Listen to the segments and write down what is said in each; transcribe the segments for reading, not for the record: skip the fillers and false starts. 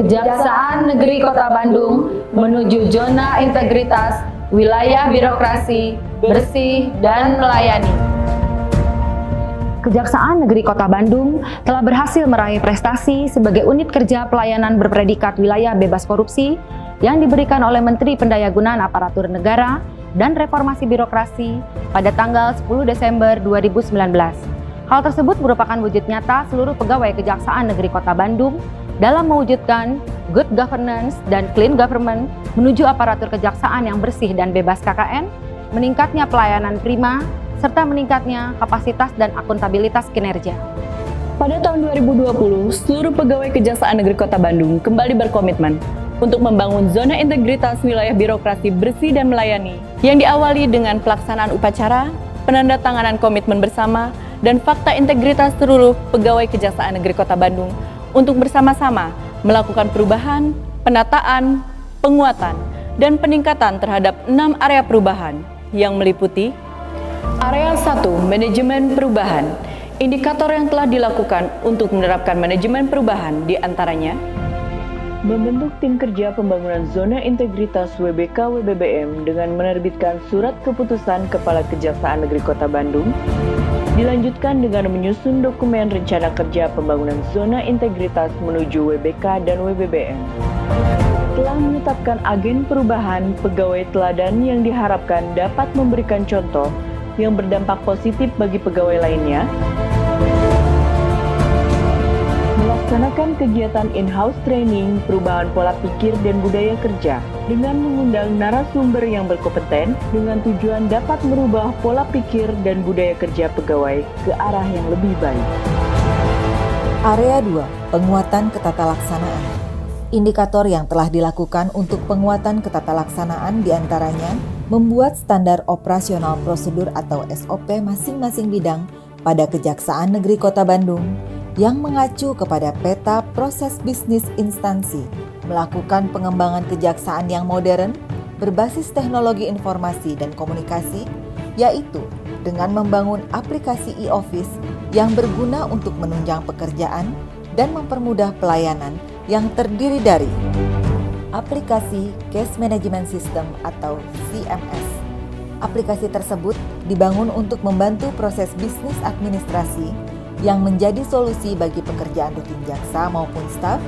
Kejaksaan Negeri Kota Bandung menuju zona integritas wilayah birokrasi, bersih, dan melayani. Kejaksaan Negeri Kota Bandung telah berhasil meraih prestasi sebagai unit kerja pelayanan berpredikat wilayah bebas korupsi yang diberikan oleh Menteri Pendayagunaan Aparatur Negara dan Reformasi Birokrasi pada tanggal 10 Desember 2019. Hal tersebut merupakan wujud nyata seluruh pegawai Kejaksaan Negeri Kota Bandung dalam mewujudkan good governance dan clean government menuju aparatur kejaksaan yang bersih dan bebas KKN, meningkatnya pelayanan prima, serta meningkatnya kapasitas dan akuntabilitas kinerja. Pada tahun 2020, seluruh pegawai Kejaksaan Negeri Kota Bandung kembali berkomitmen untuk membangun zona integritas wilayah birokrasi bersih dan melayani yang diawali dengan pelaksanaan upacara, penandatanganan komitmen bersama, dan fakta integritas seluruh pegawai Kejaksaan Negeri Kota Bandung untuk bersama-sama melakukan perubahan, penataan, penguatan, dan peningkatan terhadap 6 area perubahan yang meliputi Area 1, manajemen perubahan. Indikator yang telah dilakukan untuk menerapkan manajemen perubahan diantaranya membentuk tim kerja pembangunan zona integritas WBK-WBBM dengan menerbitkan surat keputusan Kepala Kejaksaan Negeri Kota Bandung, dilanjutkan dengan menyusun dokumen rencana kerja pembangunan zona integritas menuju WBK dan WBBM. Telah menetapkan agen perubahan pegawai teladan yang diharapkan dapat memberikan contoh yang berdampak positif bagi pegawai lainnya, melaksanakan kegiatan in-house training perubahan pola pikir dan budaya kerja dengan mengundang narasumber yang berkompeten dengan tujuan dapat merubah pola pikir dan budaya kerja pegawai ke arah yang lebih baik. Area 2, penguatan ketatalaksanaan. Indikator yang telah dilakukan untuk penguatan ketatalaksanaan diantaranya membuat standar operasional prosedur atau SOP masing-masing bidang pada Kejaksaan Negeri Kota Bandung yang mengacu kepada peta proses bisnis instansi, melakukan pengembangan kejaksaan yang modern berbasis teknologi informasi dan komunikasi, yaitu dengan membangun aplikasi e-office yang berguna untuk menunjang pekerjaan dan mempermudah pelayanan yang terdiri dari aplikasi Case Management System atau CMS. Aplikasi tersebut dibangun untuk membantu proses bisnis administrasi yang menjadi solusi bagi pekerjaan rutin jaksa maupun staf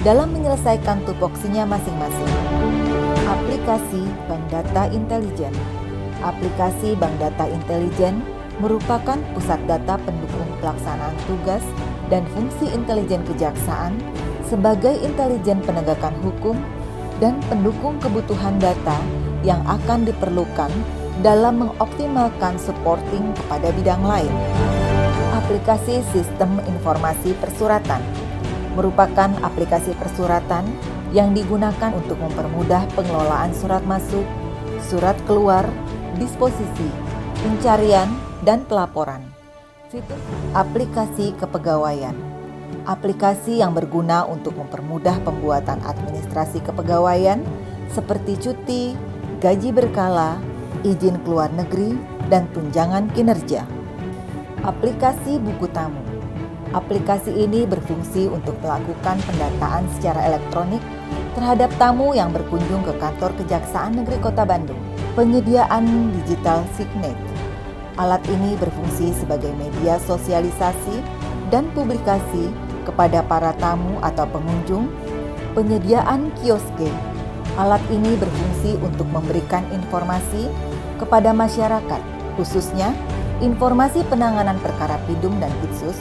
dalam menyelesaikan tupoksinya masing-masing. Aplikasi Bank Data Intelijen. Aplikasi Bank Data Intelijen merupakan pusat data pendukung pelaksanaan tugas dan fungsi intelijen kejaksaan sebagai intelijen penegakan hukum dan pendukung kebutuhan data yang akan diperlukan dalam mengoptimalkan supporting kepada bidang lain. Aplikasi Sistem Informasi Persuratan merupakan aplikasi persuratan yang digunakan untuk mempermudah pengelolaan surat masuk, surat keluar, disposisi, pencarian, dan pelaporan. Fitur aplikasi kepegawaian. Aplikasi yang berguna untuk mempermudah pembuatan administrasi kepegawaian seperti cuti, gaji berkala, izin keluar negeri, dan tunjangan kinerja. Aplikasi buku tamu. Aplikasi ini berfungsi untuk melakukan pendataan secara elektronik terhadap tamu yang berkunjung ke kantor Kejaksaan Negeri Kota Bandung. Penyediaan digital signet. Alat ini berfungsi sebagai media sosialisasi dan publikasi kepada para tamu atau pengunjung. Penyediaan kioske. Alat ini berfungsi untuk memberikan informasi kepada masyarakat, khususnya informasi penanganan perkara pidum dan pitsus,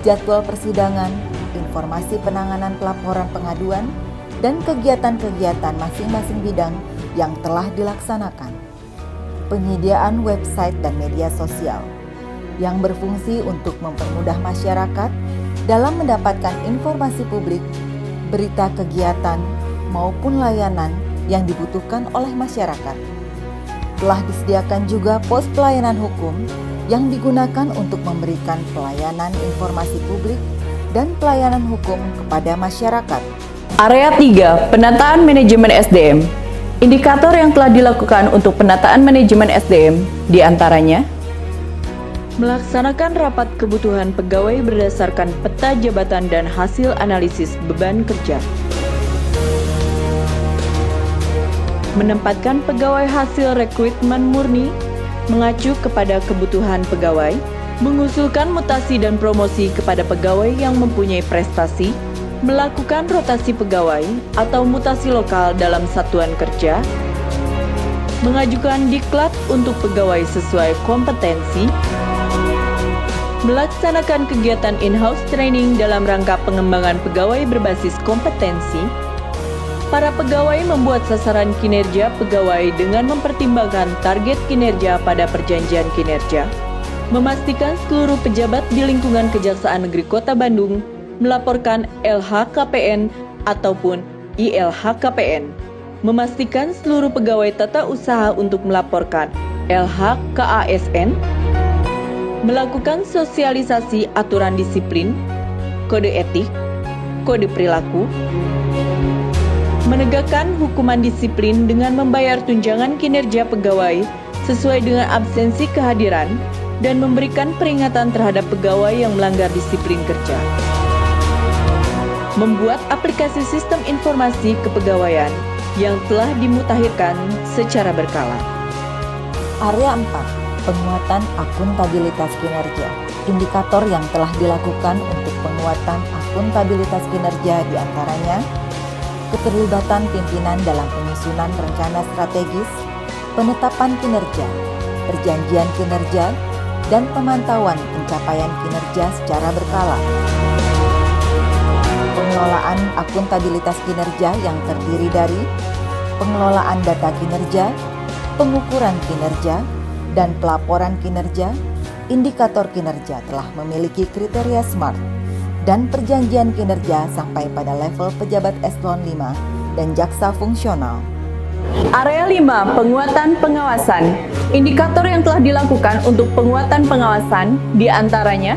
jadwal persidangan, informasi penanganan pelaporan pengaduan, dan kegiatan-kegiatan masing-masing bidang yang telah dilaksanakan. Penyediaan website dan media sosial yang berfungsi untuk mempermudah masyarakat dalam mendapatkan informasi publik, berita kegiatan, maupun layanan yang dibutuhkan oleh masyarakat. Telah disediakan juga pos pelayanan hukum yang digunakan untuk memberikan pelayanan informasi publik dan pelayanan hukum kepada masyarakat. Area 3, penataan manajemen SDM. Indikator yang telah dilakukan untuk penataan manajemen SDM diantaranya melaksanakan rapat kebutuhan pegawai berdasarkan peta jabatan dan hasil analisis beban kerja, menempatkan pegawai hasil rekrutmen murni, mengacu kepada kebutuhan pegawai, mengusulkan mutasi dan promosi kepada pegawai yang mempunyai prestasi, melakukan rotasi pegawai atau mutasi lokal dalam satuan kerja, mengajukan diklat untuk pegawai sesuai kompetensi, melaksanakan kegiatan in-house training dalam rangka pengembangan pegawai berbasis kompetensi. Para pegawai membuat sasaran kinerja pegawai dengan mempertimbangkan target kinerja pada perjanjian kinerja, memastikan seluruh pejabat di lingkungan Kejaksaan Negeri Kota Bandung melaporkan LHKPN ataupun ILHKPN, memastikan seluruh pegawai tata usaha untuk melaporkan LHKASN, melakukan sosialisasi aturan disiplin, kode etik, kode perilaku, menegakkan hukuman disiplin dengan membayar tunjangan kinerja pegawai sesuai dengan absensi kehadiran dan memberikan peringatan terhadap pegawai yang melanggar disiplin kerja. Membuat aplikasi sistem informasi kepegawaian yang telah dimutakhirkan secara berkala. Area 4. Penguatan akuntabilitas kinerja. Indikator yang telah dilakukan untuk penguatan akuntabilitas kinerja diantaranya keterlibatan pimpinan dalam penyusunan rencana strategis, penetapan kinerja, perjanjian kinerja, dan pemantauan pencapaian kinerja secara berkala. Pengelolaan akuntabilitas kinerja yang terdiri dari pengelolaan data kinerja, pengukuran kinerja, dan pelaporan kinerja. Indikator kinerja telah memiliki kriteria SMART dan perjanjian kinerja sampai pada level pejabat eselon 5 dan jaksa fungsional. Area 5, penguatan pengawasan. Indikator yang telah dilakukan untuk penguatan pengawasan diantaranya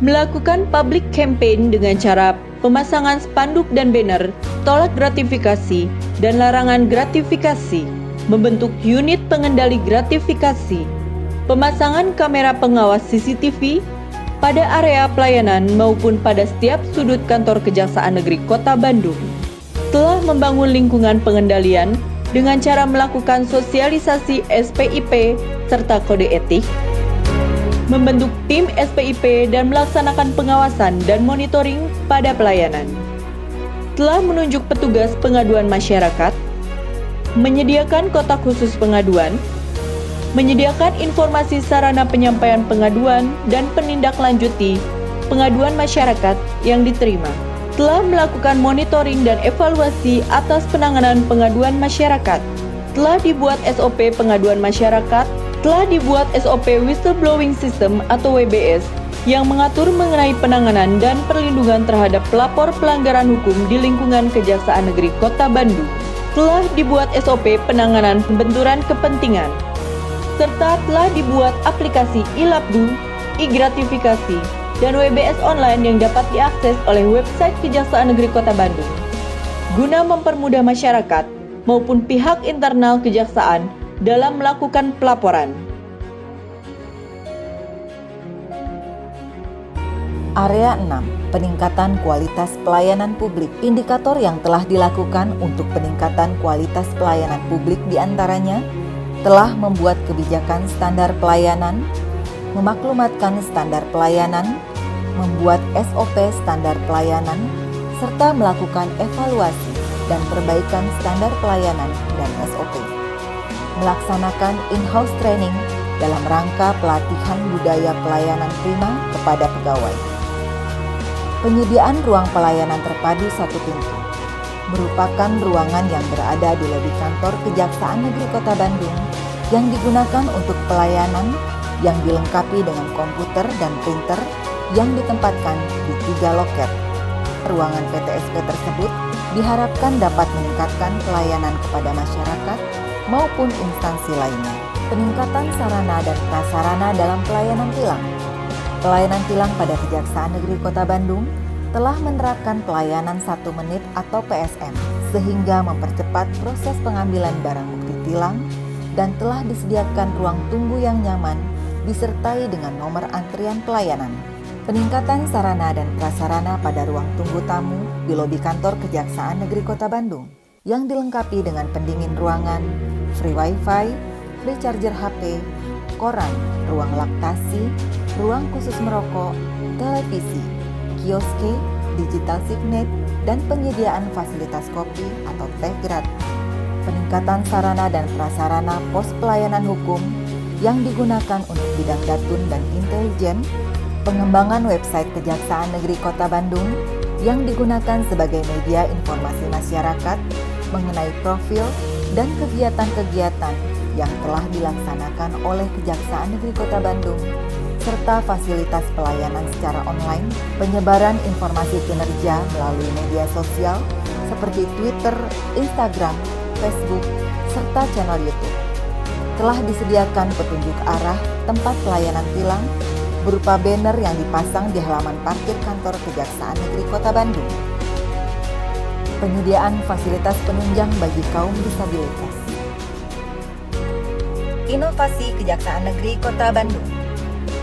melakukan public campaign dengan cara pemasangan spanduk dan banner, tolak gratifikasi dan larangan gratifikasi, membentuk unit pengendali gratifikasi, pemasangan kamera pengawas CCTV pada area pelayanan maupun pada setiap sudut kantor Kejaksaan Negeri Kota Bandung. Telah membangun lingkungan pengendalian dengan cara melakukan sosialisasi SPIP serta kode etik, membentuk tim SPIP dan melaksanakan pengawasan dan monitoring pada pelayanan. Telah menunjuk petugas pengaduan masyarakat, menyediakan kotak khusus pengaduan, menyediakan informasi sarana penyampaian pengaduan dan penindaklanjuti pengaduan masyarakat yang diterima. Telah melakukan monitoring dan evaluasi atas penanganan pengaduan masyarakat. Telah dibuat SOP pengaduan masyarakat. Telah dibuat SOP Whistleblowing System atau WBS yang mengatur mengenai penanganan dan perlindungan terhadap pelapor pelanggaran hukum di lingkungan Kejaksaan Negeri Kota Bandung. Telah dibuat SOP penanganan pembenturan kepentingan, serta telah dibuat aplikasi iLabdu, e-gratifikasi, dan WBS online yang dapat diakses oleh website Kejaksaan Negeri Kota Bandung, guna mempermudah masyarakat maupun pihak internal Kejaksaan dalam melakukan pelaporan. Area 6. Peningkatan kualitas pelayanan publik. Indikator yang telah dilakukan untuk peningkatan kualitas pelayanan publik diantaranya telah membuat kebijakan standar pelayanan, memaklumatkan standar pelayanan, membuat SOP standar pelayanan, serta melakukan evaluasi dan perbaikan standar pelayanan dan SOP. Melaksanakan in-house training dalam rangka pelatihan budaya pelayanan prima kepada pegawai. Penyediaan ruang pelayanan terpadu satu pintu merupakan ruangan yang berada di lobi kantor Kejaksaan Negeri Kota Bandung yang digunakan untuk pelayanan yang dilengkapi dengan komputer dan printer yang ditempatkan di 3 loket. Ruangan PTSP tersebut diharapkan dapat meningkatkan pelayanan kepada masyarakat maupun instansi lainnya. Peningkatan sarana dan prasarana dalam pelayanan tilang. Pelayanan tilang pada Kejaksaan Negeri Kota Bandung telah menerapkan pelayanan 1 menit atau PSM sehingga mempercepat proses pengambilan barang bukti tilang dan telah disediakan ruang tunggu yang nyaman disertai dengan nomor antrian pelayanan. Peningkatan sarana dan prasarana pada ruang tunggu tamu di lobi kantor Kejaksaan Negeri Kota Bandung. yang dilengkapi dengan pendingin ruangan, free wifi, free charger HP, koran, ruang laktasi, ruang khusus merokok, televisi, kioske, digital signet, dan penyediaan fasilitas kopi atau teh gratis. Peningkatan sarana dan prasarana pos pelayanan hukum yang digunakan untuk bidang datun dan intelijen, pengembangan website Kejaksaan Negeri Kota Bandung yang digunakan sebagai media informasi masyarakat mengenai profil dan kegiatan-kegiatan yang telah dilaksanakan oleh Kejaksaan Negeri Kota Bandung, serta fasilitas pelayanan secara online, penyebaran informasi kinerja melalui media sosial seperti Twitter, Instagram, Facebook, serta channel YouTube. Telah disediakan petunjuk arah tempat pelayanan tilang berupa banner yang dipasang di halaman parkir kantor Kejaksaan Negeri Kota Bandung. Penyediaan fasilitas penunjang bagi kaum disabilitas. Inovasi Kejaksaan Negeri Kota Bandung.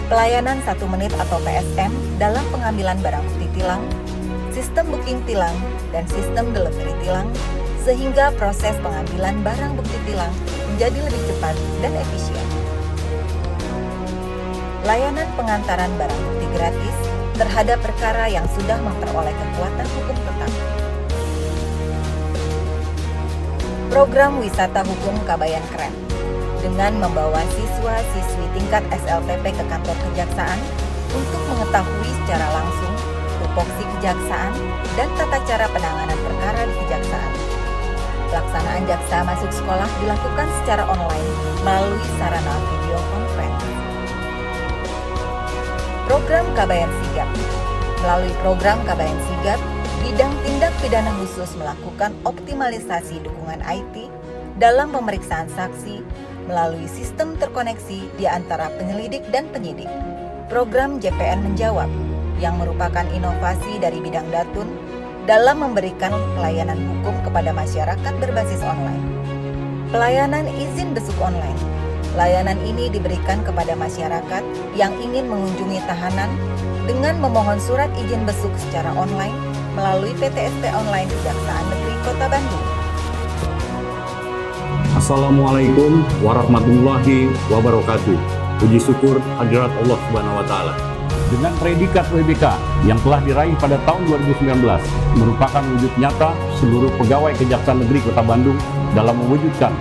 Pelayanan 1 menit atau PSM dalam pengambilan barang bukti tilang, sistem booking tilang, dan sistem delivery tilang, sehingga proses pengambilan barang bukti tilang menjadi lebih cepat dan efisien. Layanan pengantaran barang bukti gratis terhadap perkara yang sudah memperoleh kekuatan hukum tetap. Program wisata hukum Kabayan Keren dengan membawa siswa-siswi tingkat SLTP ke kantor kejaksaan untuk mengetahui secara langsung tupoksi kejaksaan dan tata cara penanganan perkara di kejaksaan. Pelaksanaan jaksa masuk sekolah dilakukan secara online melalui sarana video conference. Program Kabayan Sigap. Melalui program Kabayan Sigap, bidang tindak pidana khusus melakukan optimalisasi dukungan IT dalam pemeriksaan saksi melalui sistem terkoneksi di antara penyelidik dan penyidik. Program JPN Menjawab yang merupakan inovasi dari bidang datun dalam memberikan pelayanan hukum kepada masyarakat berbasis online. Pelayanan izin besuk online. Layanan ini diberikan kepada masyarakat yang ingin mengunjungi tahanan dengan memohon surat izin besuk secara online melalui PTSP online Kejaksaan Negeri Kota Bandung. Assalamualaikum warahmatullahi wabarakatuh. Puji syukur hadirat Allah Subhanahu wa taala. Dengan predikat WBK yang telah diraih pada tahun 2019 merupakan wujud nyata seluruh pegawai Kejaksaan Negeri Kota Bandung dalam mewujudkan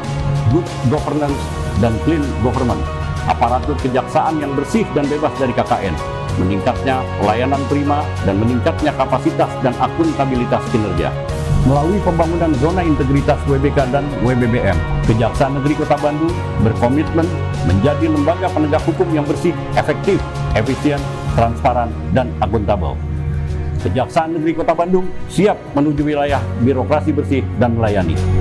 good governance dan clean government, aparatur kejaksaan yang bersih dan bebas dari KKN, meningkatnya pelayanan prima dan meningkatnya kapasitas dan akuntabilitas kinerja. Melalui pembangunan zona integritas WBK dan WBBM, Kejaksaan Negeri Kota Bandung berkomitmen menjadi lembaga penegak hukum yang bersih, efektif, efisien, transparan, dan akuntabel. Kejaksaan Negeri Kota Bandung siap menuju wilayah birokrasi bersih dan melayani.